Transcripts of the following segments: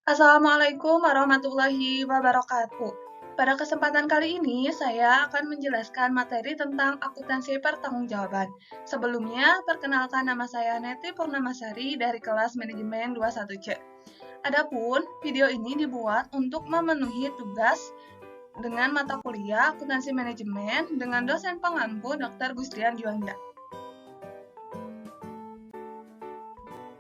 Assalamualaikum warahmatullahi wabarakatuh. Pada kesempatan kali ini, saya akan menjelaskan materi tentang akuntansi pertanggungjawaban. Sebelumnya, perkenalkan nama saya Neti Purnamasari dari kelas Manajemen 21C. Adapun, video ini dibuat untuk memenuhi tugas dengan mata kuliah akuntansi manajemen dengan dosen pengampu Dr. Gustian Juanda.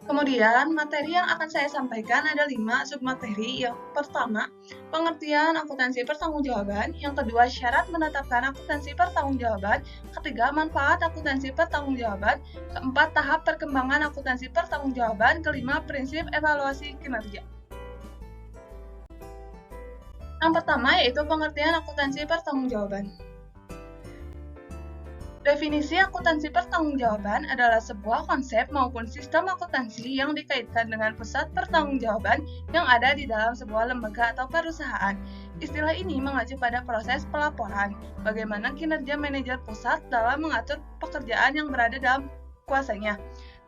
Kemudian, materi yang akan saya sampaikan ada 5 submateri. Yang pertama, pengertian akuntansi pertanggungjawaban. Yang kedua, syarat menetapkan akuntansi pertanggungjawaban. Ketiga, manfaat akuntansi pertanggungjawaban. Keempat, tahap perkembangan akuntansi pertanggungjawaban. Kelima, prinsip evaluasi kinerja. Yang pertama yaitu pengertian akuntansi pertanggungjawaban. Definisi akuntansi pertanggungjawaban adalah sebuah konsep maupun sistem akuntansi yang dikaitkan dengan pusat pertanggungjawaban yang ada di dalam sebuah lembaga atau perusahaan. Istilah ini mengacu pada proses pelaporan, bagaimana kinerja manajer pusat dalam mengatur pekerjaan yang berada dalam kuasanya.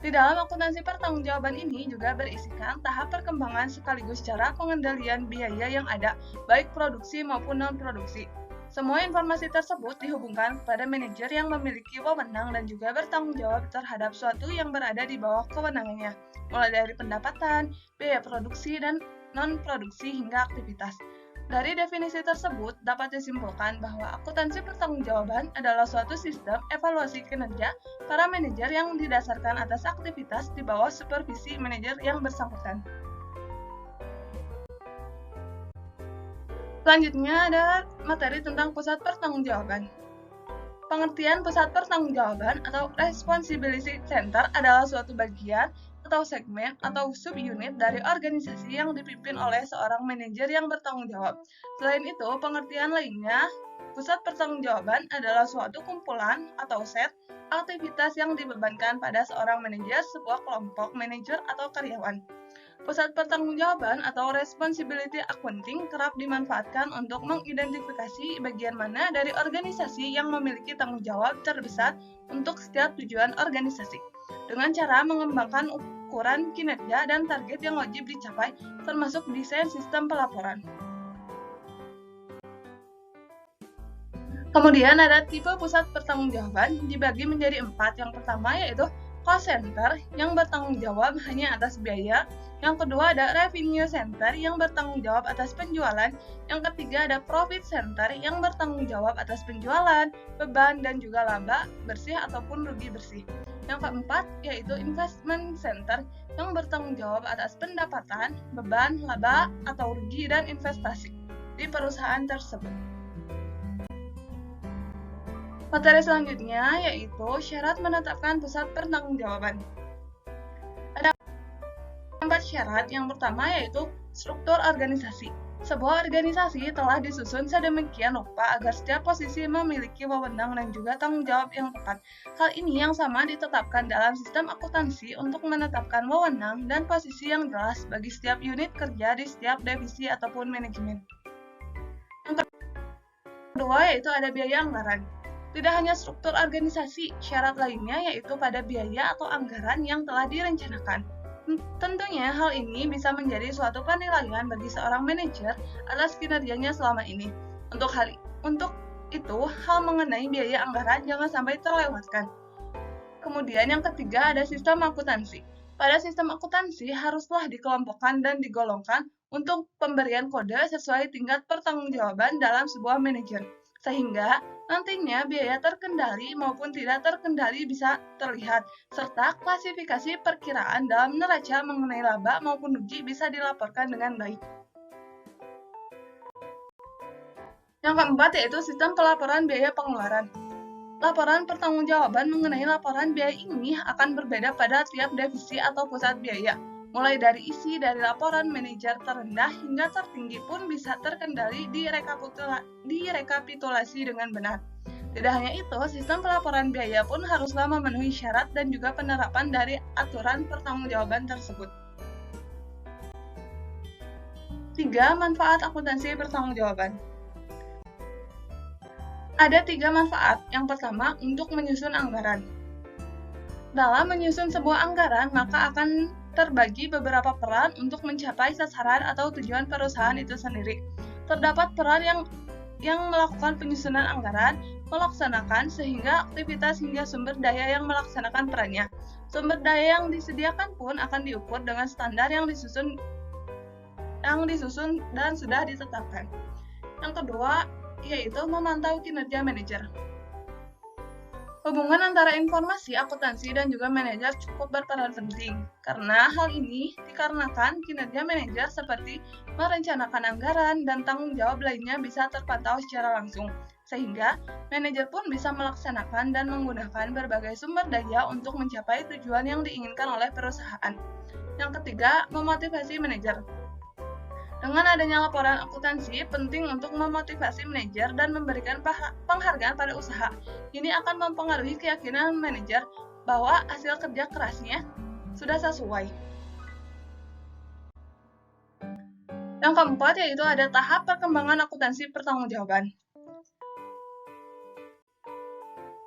Di dalam akuntansi pertanggungjawaban ini juga berisikan tahap perkembangan sekaligus cara pengendalian biaya yang ada, baik produksi maupun non-produksi. Semua informasi tersebut dihubungkan kepada manajer yang memiliki wewenang dan juga bertanggung jawab terhadap suatu yang berada di bawah kewenangannya, mulai dari pendapatan, biaya produksi, dan non-produksi hingga aktivitas. Dari definisi tersebut, dapat disimpulkan bahwa akuntansi pertanggungjawaban adalah suatu sistem evaluasi kinerja para manajer yang didasarkan atas aktivitas di bawah supervisi manajer yang bersangkutan. Selanjutnya ada materi tentang pusat pertanggungjawaban. Pengertian pusat pertanggungjawaban atau responsibility center adalah suatu bagian atau segmen atau subunit dari organisasi yang dipimpin oleh seorang manajer yang bertanggung jawab. Selain itu, pengertian lainnya, pusat pertanggungjawaban adalah suatu kumpulan atau set aktivitas yang dibebankan pada seorang manajer, sebuah kelompok manajer atau karyawan. Pusat pertanggungjawaban atau responsibility accounting kerap dimanfaatkan untuk mengidentifikasi bagian mana dari organisasi yang memiliki tanggung jawab terbesar untuk setiap tujuan organisasi, dengan cara mengembangkan ukuran kinerja dan target yang wajib dicapai, termasuk desain sistem pelaporan. Kemudian ada tipe pusat pertanggungjawaban dibagi menjadi 4. Yang pertama yaitu cost center yang bertanggung jawab hanya atas biaya. Yang kedua ada revenue center yang bertanggung jawab atas penjualan. Yang ketiga ada profit center yang bertanggung jawab atas penjualan, beban, dan juga laba bersih ataupun rugi bersih. Yang keempat yaitu investment center yang bertanggung jawab atas pendapatan, beban, laba atau rugi, dan investasi di perusahaan tersebut. Materi selanjutnya yaitu syarat menetapkan pusat pertanggungjawaban. Ada 4 syarat. Yang pertama yaitu struktur organisasi. Sebuah organisasi telah disusun sedemikian rupa agar setiap posisi memiliki wewenang dan juga tanggung jawab yang tepat. Hal ini yang sama ditetapkan dalam sistem akuntansi untuk menetapkan wewenang dan posisi yang jelas bagi setiap unit kerja di setiap divisi ataupun manajemen. Yang kedua yaitu ada biaya anggaran. Tidak hanya struktur organisasi, syarat lainnya yaitu pada biaya atau anggaran yang telah direncanakan. Tentunya hal ini bisa menjadi suatu penilaian bagi seorang manajer atas kinerjanya selama ini. Untuk itu, hal mengenai biaya anggaran jangan sampai terlewatkan. Kemudian yang ketiga ada sistem akuntansi. Pada sistem akuntansi haruslah dikelompokkan dan digolongkan untuk pemberian kode sesuai tingkat pertanggungjawaban dalam sebuah manajer, sehingga nantinya biaya terkendali maupun tidak terkendali bisa terlihat, serta klasifikasi perkiraan dalam neraca mengenai laba maupun rugi bisa dilaporkan dengan baik. Yang keempat yaitu sistem pelaporan biaya pengeluaran. Laporan pertanggungjawaban mengenai laporan biaya ini akan berbeda pada tiap divisi atau pusat biaya. Mulai dari isi dari laporan manajer terendah hingga tertinggi pun bisa terkendali direkapitulasi dengan benar. Tidak hanya itu, sistem pelaporan biaya pun haruslah memenuhi syarat dan juga penerapan dari aturan pertanggungjawaban tersebut. 3. Manfaat akuntansi pertanggungjawaban. Ada 3 manfaat. Yang pertama, untuk menyusun anggaran. Dalam menyusun sebuah anggaran, maka akan terbagi beberapa peran untuk mencapai sasaran atau tujuan perusahaan itu sendiri. Terdapat peran yang melakukan penyusunan anggaran, melaksanakan sehingga aktivitas hingga sumber daya yang melaksanakan perannya. Sumber daya yang disediakan pun akan diukur dengan standar yang disusun dan sudah ditetapkan. Yang kedua, yaitu memantau kinerja manajer. Hubungan antara informasi, akuntansi, dan juga manajer cukup berperan penting, karena hal ini dikarenakan kinerja manajer seperti merencanakan anggaran dan tanggung jawab lainnya bisa terpantau secara langsung, sehingga manajer pun bisa melaksanakan dan menggunakan berbagai sumber daya untuk mencapai tujuan yang diinginkan oleh perusahaan. Yang ketiga, memotivasi manajer. Dengan adanya laporan akuntansi, penting untuk memotivasi manajer dan memberikan penghargaan pada usaha. Ini akan mempengaruhi keyakinan manajer bahwa hasil kerja kerasnya sudah sesuai. Yang keempat yaitu ada tahap perkembangan akuntansi pertanggungjawaban.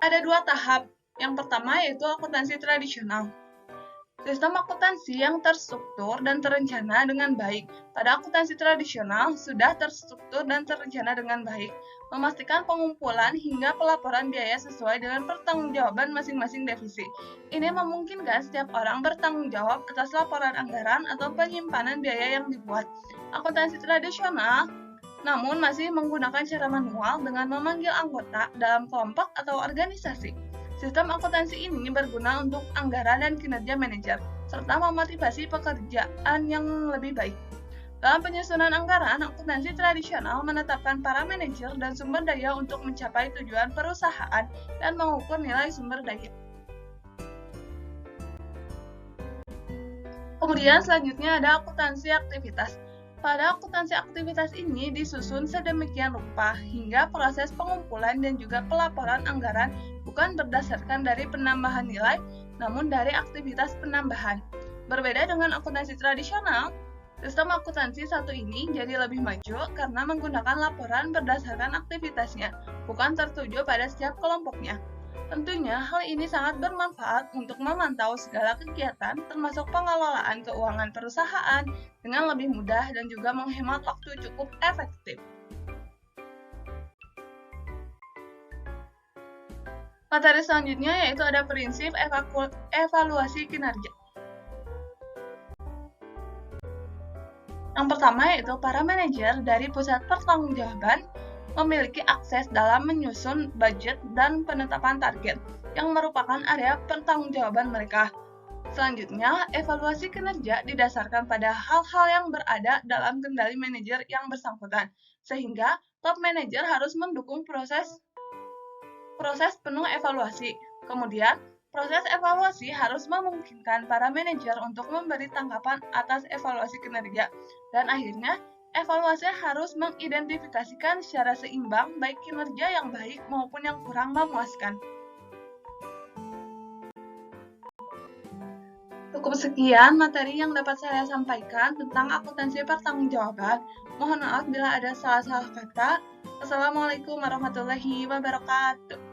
Ada dua tahap. Yang pertama yaitu akuntansi tradisional. Sistem akuntansi yang terstruktur dan terencana dengan baik. Pada akuntansi tradisional, sudah terstruktur dan terencana dengan baik, memastikan pengumpulan hingga pelaporan biaya sesuai dengan pertanggungjawaban masing-masing divisi. Ini memungkinkan setiap orang bertanggung jawab atas laporan anggaran atau penyimpanan biaya yang dibuat. Akuntansi tradisional namun masih menggunakan cara manual dengan memanggil anggota dalam kelompok atau organisasi. Sistem akuntansi ini berguna untuk anggaran dan kinerja manajer, serta memotivasi pekerjaan yang lebih baik. Dalam penyusunan anggaran, akuntansi tradisional menetapkan para manajer dan sumber daya untuk mencapai tujuan perusahaan dan mengukur nilai sumber daya. Kemudian selanjutnya ada akuntansi aktivitas. Pada akuntansi aktivitas ini disusun sedemikian rupa hingga proses pengumpulan dan juga pelaporan anggaran bukan berdasarkan dari penambahan nilai, namun dari aktivitas penambahan. Berbeda dengan akuntansi tradisional, sistem akuntansi satu ini jadi lebih maju karena menggunakan laporan berdasarkan aktivitasnya, bukan tertuju pada setiap kelompoknya. Tentunya hal ini sangat bermanfaat untuk memantau segala kegiatan termasuk pengelolaan keuangan perusahaan dengan lebih mudah dan juga menghemat waktu cukup efektif. Materi selanjutnya yaitu ada prinsip evaluasi kinerja. Yang pertama yaitu para manajer dari pusat pertanggungjawaban memiliki akses dalam menyusun budget dan penetapan target yang merupakan area pertanggungjawaban mereka. Selanjutnya, evaluasi kinerja didasarkan pada hal-hal yang berada dalam kendali manajer yang bersangkutan, sehingga top manajer harus mendukung proses penuh evaluasi. Kemudian, proses evaluasi harus memungkinkan para manajer untuk memberi tanggapan atas evaluasi kinerja, dan akhirnya evaluasi harus mengidentifikasikan secara seimbang baik kinerja yang baik maupun yang kurang memuaskan. Cukup sekian materi yang dapat saya sampaikan tentang akuntansi pertanggungjawaban. Mohon maaf bila ada salah-salah kata. Wassalamualaikum warahmatullahi wabarakatuh.